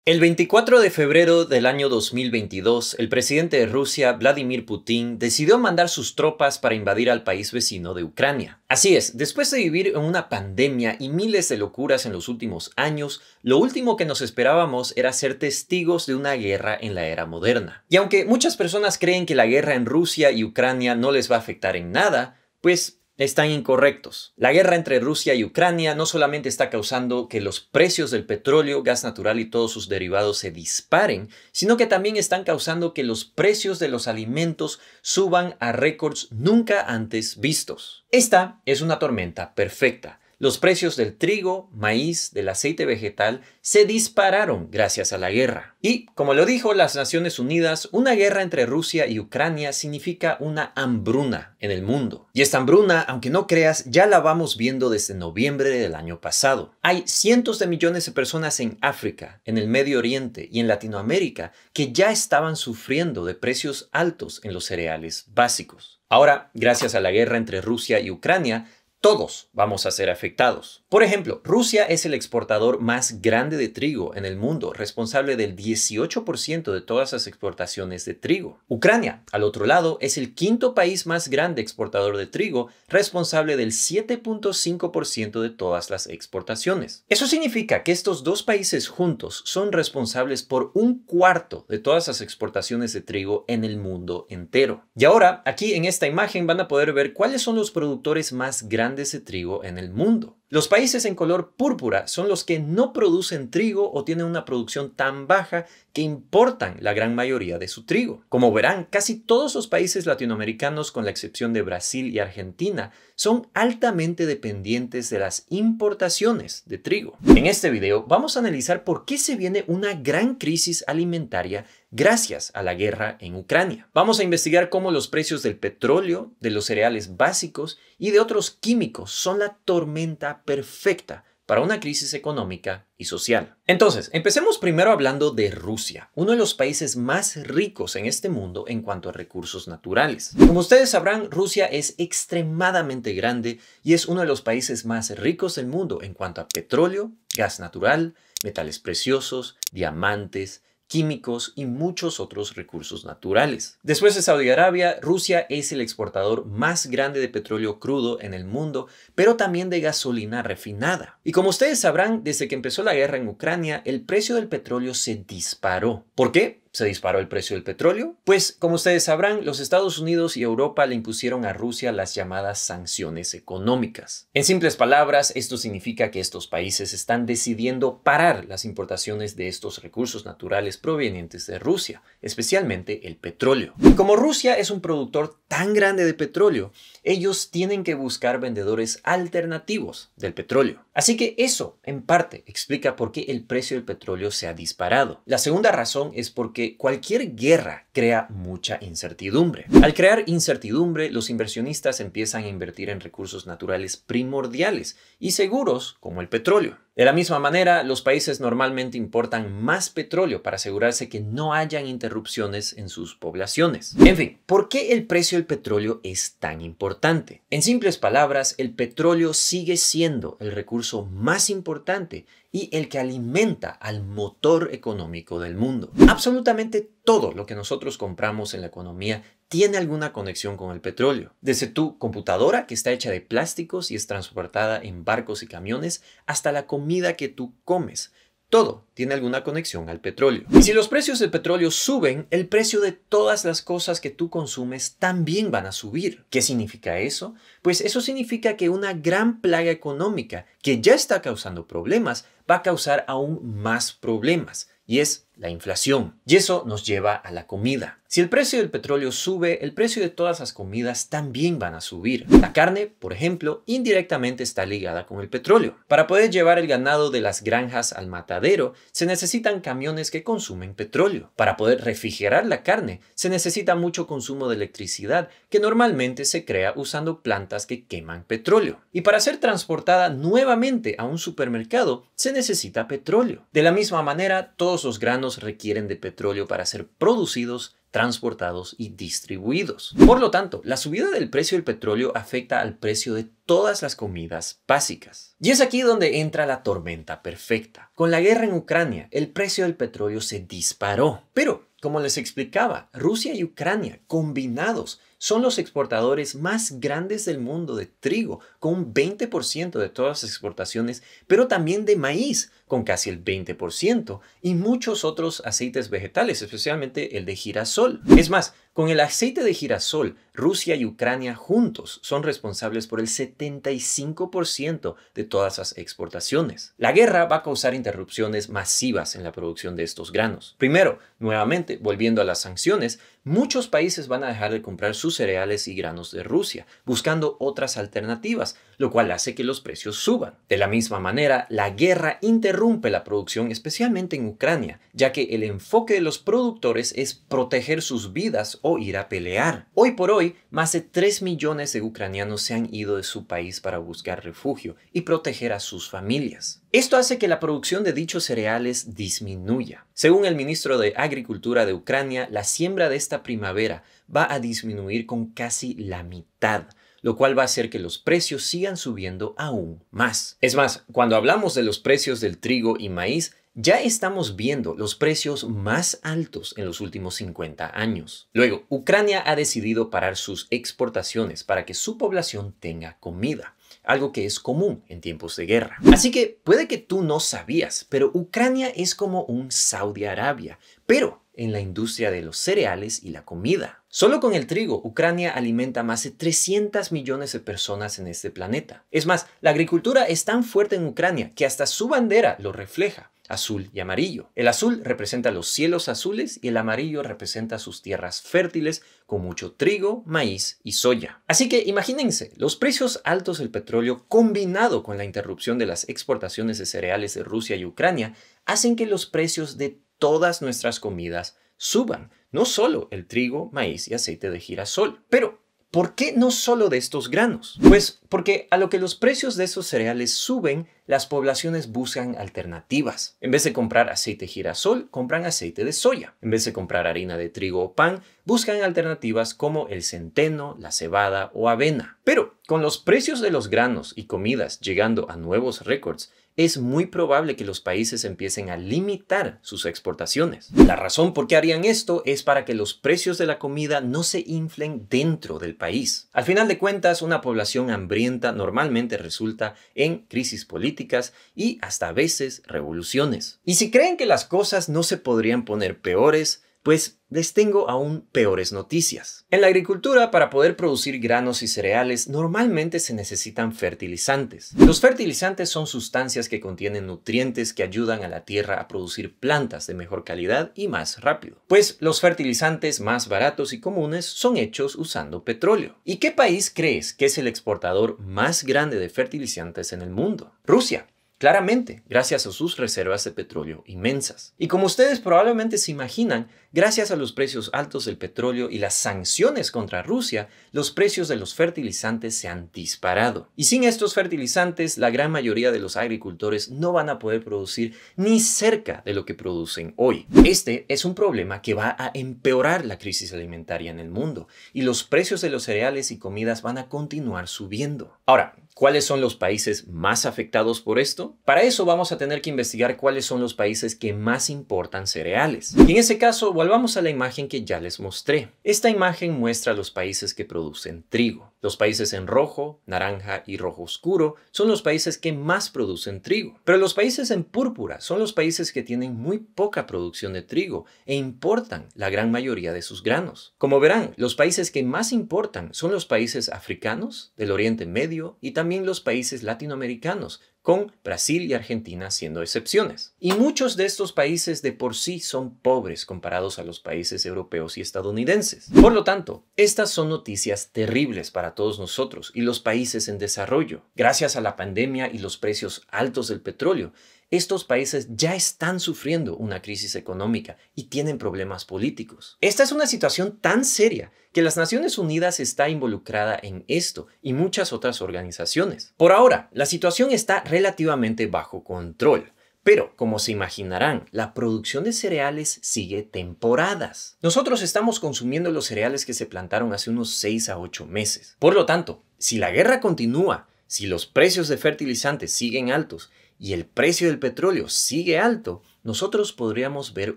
El 24 de febrero del año 2022, el presidente de Rusia, Vladimir Putin, decidió mandar sus tropas para invadir al país vecino de Ucrania. Así es, después de vivir en una pandemia y miles de locuras en los últimos años, lo último que nos esperábamos era ser testigos de una guerra en la era moderna. Y aunque muchas personas creen que la guerra en Rusia y Ucrania no les va a afectar en nada, pues están incorrectos. La guerra entre Rusia y Ucrania no solamente está causando que los precios del petróleo, gas natural y todos sus derivados se disparen, sino que también están causando que los precios de los alimentos suban a récords nunca antes vistos. Esta es una tormenta perfecta. Los precios del trigo, maíz, del aceite vegetal se dispararon gracias a la guerra. Y, como lo dijo las Naciones Unidas, una guerra entre Rusia y Ucrania significa una hambruna en el mundo. Y esta hambruna, aunque no creas, ya la vamos viendo desde noviembre del año pasado. Hay cientos de millones de personas en África, en el Medio Oriente y en Latinoamérica que ya estaban sufriendo de precios altos en los cereales básicos. Ahora, gracias a la guerra entre Rusia y Ucrania, todos vamos a ser afectados. Por ejemplo, Rusia es el exportador más grande de trigo en el mundo, responsable del 18% de todas las exportaciones de trigo. Ucrania, al otro lado, es el quinto país más grande exportador de trigo, responsable del 7.5% de todas las exportaciones. Eso significa que estos dos países juntos son responsables por un cuarto de todas las exportaciones de trigo en el mundo entero. Y ahora, aquí en esta imagen van a poder ver cuáles son los productores más grandes de trigo en el mundo. Los países en color púrpura son los que no producen trigo o tienen una producción tan baja que importan la gran mayoría de su trigo. Como verán, casi todos los países latinoamericanos, con la excepción de Brasil y Argentina, son altamente dependientes de las importaciones de trigo. En este video vamos a analizar por qué se viene una gran crisis alimentaria gracias a la guerra en Ucrania. Vamos a investigar cómo los precios del petróleo, de los cereales básicos y de otros químicos son la tormenta perfecta para una crisis económica y social. Entonces, empecemos primero hablando de Rusia, uno de los países más ricos en este mundo en cuanto a recursos naturales. Como ustedes sabrán, Rusia es extremadamente grande y es uno de los países más ricos del mundo en cuanto a petróleo, gas natural, metales preciosos, diamantes, químicos y muchos otros recursos naturales. Después de Saudi Arabia, Rusia es el exportador más grande de petróleo crudo en el mundo, pero también de gasolina refinada. Y como ustedes sabrán, desde que empezó la guerra en Ucrania, el precio del petróleo se disparó. ¿Por qué se disparó el precio del petróleo? Pues, como ustedes sabrán, los Estados Unidos y Europa le impusieron a Rusia las llamadas sanciones económicas. En simples palabras, esto significa que estos países están decidiendo parar las importaciones de estos recursos naturales provenientes de Rusia, especialmente el petróleo. Y como Rusia es un productor tan grande de petróleo, ellos tienen que buscar vendedores alternativos del petróleo. Así que eso, en parte, explica por qué el precio del petróleo se ha disparado. La segunda razón es porque cualquier guerra crea mucha incertidumbre. Al crear incertidumbre, los inversionistas empiezan a invertir en recursos naturales primordiales y seguros como el petróleo. De la misma manera, los países normalmente importan más petróleo para asegurarse que no hayan interrupciones en sus poblaciones. En fin, ¿por qué el precio del petróleo es tan importante? En simples palabras, el petróleo sigue siendo el recurso más importante y el que alimenta al motor económico del mundo. Absolutamente todo lo que nosotros compramos en la economía tiene alguna conexión con el petróleo. Desde tu computadora, que está hecha de plásticos y es transportada en barcos y camiones, hasta la comida que tú comes. Todo tiene alguna conexión al petróleo. Y si los precios del petróleo suben, el precio de todas las cosas que tú consumes también van a subir. ¿Qué significa eso? Pues eso significa que una gran plaga económica que ya está causando problemas va a causar aún más problemas. Y es la inflación. Y eso nos lleva a la comida. Si el precio del petróleo sube, el precio de todas las comidas también van a subir. La carne, por ejemplo, indirectamente está ligada con el petróleo. Para poder llevar el ganado de las granjas al matadero, se necesitan camiones que consumen petróleo. Para poder refrigerar la carne, se necesita mucho consumo de electricidad, que normalmente se crea usando plantas que queman petróleo. Y para ser transportada nuevamente a un supermercado, se necesita petróleo. De la misma manera, todos los granos requieren de petróleo para ser producidos transportados y distribuidos. Por lo tanto, la subida del precio del petróleo afecta al precio de todas las comidas básicas. Y es aquí donde entra la tormenta perfecta. Con la guerra en Ucrania, el precio del petróleo se disparó. Pero, como les explicaba, Rusia y Ucrania combinados son los exportadores más grandes del mundo de trigo, con un 20% de todas las exportaciones, pero también de maíz, con casi el 20%, y muchos otros aceites vegetales, especialmente el de girasol. Es más, con el aceite de girasol, Rusia y Ucrania juntos son responsables por el 75% de todas las exportaciones. La guerra va a causar interrupciones masivas en la producción de estos granos. Primero, nuevamente, volviendo a las sanciones, muchos países van a dejar de comprar sus cereales y granos de Rusia, buscando otras alternativas, lo cual hace que los precios suban. De la misma manera, la guerra interrumpe la producción, especialmente en Ucrania, ya que el enfoque de los productores es proteger sus vidas o ir a pelear. Hoy por hoy, más de 3 millones de ucranianos se han ido de su país para buscar refugio y proteger a sus familias. Esto hace que la producción de dichos cereales disminuya. Según el ministro de Agricultura de Ucrania, la siembra de esta primavera va a disminuir con casi la mitad, lo cual va a hacer que los precios sigan subiendo aún más. Es más, cuando hablamos de los precios del trigo y maíz, ya estamos viendo los precios más altos en los últimos 50 años. Luego, Ucrania ha decidido parar sus exportaciones para que su población tenga comida, algo que es común en tiempos de guerra. Así que puede que tú no sabías, pero Ucrania es como un Saudi Arabia, pero en la industria de los cereales y la comida. Solo con el trigo, Ucrania alimenta más de 300 millones de personas en este planeta. Es más, la agricultura es tan fuerte en Ucrania que hasta su bandera lo refleja. Azul y amarillo. El azul representa los cielos azules y el amarillo representa sus tierras fértiles con mucho trigo, maíz y soya. Así que imagínense, los precios altos del petróleo combinado con la interrupción de las exportaciones de cereales de Rusia y Ucrania hacen que los precios de todas nuestras comidas suban. No solo el trigo, maíz y aceite de girasol. Pero, ¿por qué no solo de estos granos? Pues porque a lo que los precios de esos cereales suben, las poblaciones buscan alternativas. En vez de comprar aceite de girasol, compran aceite de soya. En vez de comprar harina de trigo o pan, buscan alternativas como el centeno, la cebada o avena. Pero con los precios de los granos y comidas llegando a nuevos récords, es muy probable que los países empiecen a limitar sus exportaciones. La razón por qué harían esto es para que los precios de la comida no se inflen dentro del país. Al final de cuentas, una población hambrienta normalmente resulta en crisis políticas y hasta a veces revoluciones. Y si creen que las cosas no se podrían poner peores, pues les tengo aún peores noticias. En la agricultura, para poder producir granos y cereales, normalmente se necesitan fertilizantes. Los fertilizantes son sustancias que contienen nutrientes que ayudan a la tierra a producir plantas de mejor calidad y más rápido. Pues los fertilizantes más baratos y comunes son hechos usando petróleo. ¿Y qué país crees que es el exportador más grande de fertilizantes en el mundo? Rusia. Claramente, gracias a sus reservas de petróleo inmensas. Y como ustedes probablemente se imaginan, gracias a los precios altos del petróleo y las sanciones contra Rusia, los precios de los fertilizantes se han disparado. Y sin estos fertilizantes, la gran mayoría de los agricultores no van a poder producir ni cerca de lo que producen hoy. Este es un problema que va a empeorar la crisis alimentaria en el mundo, y los precios de los cereales y comidas van a continuar subiendo. Ahora, ¿cuáles son los países más afectados por esto? Para eso vamos a tener que investigar cuáles son los países que más importan cereales. Y en ese caso, volvamos a la imagen que ya les mostré. Esta imagen muestra los países que producen trigo. Los países en rojo, naranja y rojo oscuro son los países que más producen trigo. Pero los países en púrpura son los países que tienen muy poca producción de trigo e importan la gran mayoría de sus granos. Como verán, los países que más importan son los países africanos, del Oriente Medio y también los países latinoamericanos, con Brasil y Argentina siendo excepciones. Y muchos de estos países de por sí son pobres comparados a los países europeos y estadounidenses. Por lo tanto, estas son noticias terribles para todos nosotros y los países en desarrollo. Gracias a la pandemia y los precios altos del petróleo, estos países ya están sufriendo una crisis económica y tienen problemas políticos. Esta es una situación tan seria que las Naciones Unidas está involucrada en esto y muchas otras organizaciones. Por ahora, la situación está relativamente bajo control, Pero, como se imaginarán, la producción de cereales sigue temporadas. Nosotros estamos consumiendo los cereales que se plantaron hace unos 6 a 8 meses. Por lo tanto, si la guerra continúa, si los precios de fertilizantes siguen altos y el precio del petróleo sigue alto, nosotros podríamos ver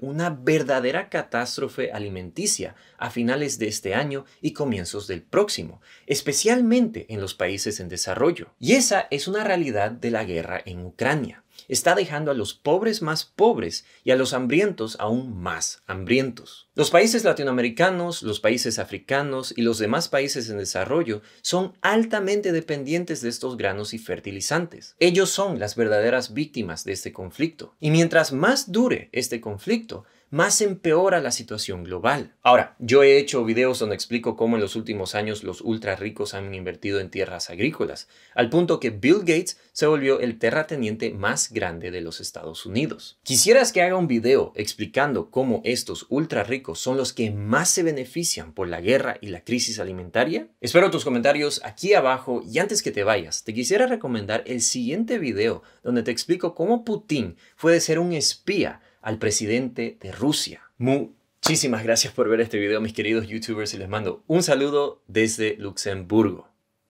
una verdadera catástrofe alimenticia a finales de este año y comienzos del próximo, especialmente en los países en desarrollo. Y esa es una realidad de la guerra en Ucrania. Está dejando a los pobres más pobres y a los hambrientos aún más hambrientos. Los países latinoamericanos, los países africanos y los demás países en desarrollo son altamente dependientes de estos granos y fertilizantes. Ellos son las verdaderas víctimas de este conflicto. Y mientras más dure este conflicto, más empeora la situación global. Ahora, yo he hecho videos donde explico cómo en los últimos años los ultra ricos han invertido en tierras agrícolas, al punto que Bill Gates se volvió el terrateniente más grande de los Estados Unidos. ¿Quisieras que haga un video explicando cómo estos ultra ricos son los que más se benefician por la guerra y la crisis alimentaria? Espero tus comentarios aquí abajo y antes que te vayas, te quisiera recomendar el siguiente video donde te explico cómo Putin fue de ser un espía al presidente de Rusia. Muchísimas gracias por ver este video, mis queridos youtubers, y les mando un saludo desde Luxemburgo.